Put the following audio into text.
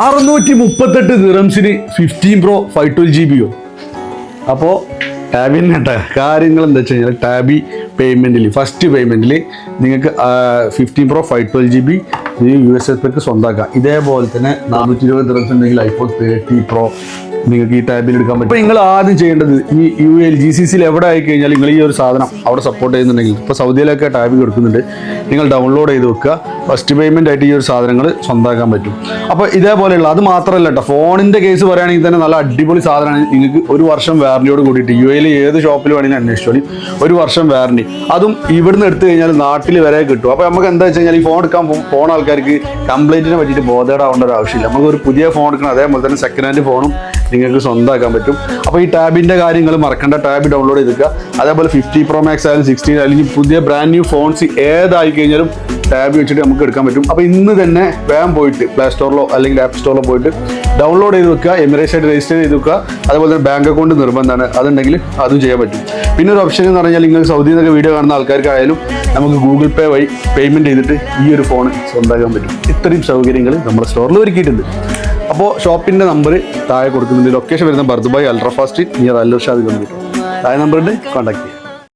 638 ദിറംസിന് 15 Pro 512GB. അപ്പോൾ ടാബിൻ്റെ കാര്യങ്ങൾ എന്താ വെച്ച് കഴിഞ്ഞാൽ ടാബി പേയ്മെൻറ്റിൽ ഫസ്റ്റ് പേയ്മെൻറ്റിൽ നിങ്ങൾക്ക് 15 Pro 512GB USB സ്വന്തമാക്കാം. ഇതേപോലെ തന്നെ 420 ദിറംസ് ഉണ്ടെങ്കിൽ iPhone 30 Pro നിങ്ങൾക്ക് ഈ ടാബിൽ എടുക്കാൻ പറ്റും. ഇപ്പോൾ നിങ്ങൾ ആദ്യം ചെയ്യേണ്ടത് ഈ UAL GCCയിൽ എവിടെ ആയി കഴിഞ്ഞാൽ നിങ്ങൾ ഈ ഒരു സാധനം അവിടെ സപ്പോർട്ട് ചെയ്യുന്നുണ്ടെങ്കിൽ ഇപ്പോൾ സൗദിയിലൊക്കെ ടാബ് കൊടുക്കുന്നുണ്ട്, നിങ്ങൾ ഡൗൺലോഡ് ചെയ്ത് വെക്കുക. ഫസ്റ്റ് പേയ്മെൻ്റ് ആയിട്ട് ഈ ഒരു സാധനങ്ങൾ സ്വന്തമാക്കാൻ പറ്റും. അപ്പോൾ ഇതേപോലെയുള്ള അത് മാത്രമല്ല കേട്ടോ, ഫോണിൻ്റെ കേസ് പറയുകയാണെങ്കിൽ തന്നെ നല്ല അടിപൊളി സാധനമാണ്. നിങ്ങൾക്ക് 1 വർഷം വാറണ്ടിയോട് കൂടിയിട്ട് UAL ഏത് ഷോപ്പിൽ വേണമെങ്കിലും അന്വേഷിച്ചോളി, 1 വർഷം വാറണ്ടി. അതും ഇവിടുന്ന് എടുത്തു കഴിഞ്ഞാൽ നാട്ടിൽ വരെ കിട്ടും. അപ്പോൾ നമുക്ക് എന്താ വെച്ച് കഴിഞ്ഞാൽ ഈ ഫോൺ എടുക്കാൻ പോകുന്ന ആൾക്കാർക്ക് കംപ്ലൈൻറ്റിനെ പറ്റിയിട്ട് ബോധേടാവേണ്ട ഒരു ആവശ്യമില്ല. നമുക്കൊരു പുതിയ ഫോൺ എടുക്കണം, അതേപോലെ തന്നെ സെക്കൻഡ് ഹാൻഡ് ഫോണും നിങ്ങൾക്ക് സ്വന്തമാക്കാൻ പറ്റും. അപ്പോൾ ഈ ടാബിൻ്റെ കാര്യങ്ങൾ മറക്കണ്ട, ടാബ് ഡൗൺലോഡ് ചെയ്തിരിക്കുക. അതേപോലെ 50 Pro Max ആയാലും 16 അല്ലെങ്കിൽ പുതിയ ബ്രാൻഡ് ന്യൂ ഫോൺസ് ഏതായി കഴിഞ്ഞാലും ടാബ് വെച്ചിട്ട് നമുക്ക് എടുക്കാൻ പറ്റും. അപ്പോൾ ഇന്ന് തന്നെ വേഗം പോയിട്ട് പ്ലേ സ്റ്റോറിലോ അല്ലെങ്കിൽ ആപ്പ് സ്റ്റോറിലോ പോയിട്ട് ഡൗൺലോഡ് ചെയ്ത് വെക്കുക, എമിറേറ്റ്സ് ആയിട്ട് രജിസ്റ്റർ ചെയ്ത് വെക്കുക. അതുപോലെ തന്നെ ബാങ്ക് അക്കൗണ്ട് നിർബന്ധമാണ്, അതുണ്ടെങ്കിൽ അതും ചെയ്യാൻ പറ്റും. പിന്നെ ഒരു ഓപ്ഷൻ എന്ന് പറഞ്ഞാൽ നിങ്ങൾ സൗദിയിൽ നിന്നൊക്കെ വീഡിയോ കാണുന്ന ആൾക്കാർക്കായാലും നമുക്ക് ഗൂഗിൾ പേ വഴി പേയ്മെൻറ്റ് ചെയ്തിട്ട് ഈ ഒരു ഫോൺ സ്വന്തമാക്കാൻ പറ്റും. ഇത്രയും സൗകര്യങ്ങൾ നമ്മുടെ സ്റ്റോറിൽ ഒരുക്കിയിട്ടുണ്ട്. അപ്പോൾ ഷോപ്പിൻ്റെ നമ്പർ താഴെ കൊടുക്കുന്നുണ്ട്. ലൊക്കേഷൻ വരുന്ന ബർദുബായ് അൾട്രാ ഫാസ്റ്റ് നിയർ അൽ ഇർഷാദ് കമ്പനി. താഴെ നമ്പറുണ്ട്, കോൺടാക്ട് ചെയ്യുക.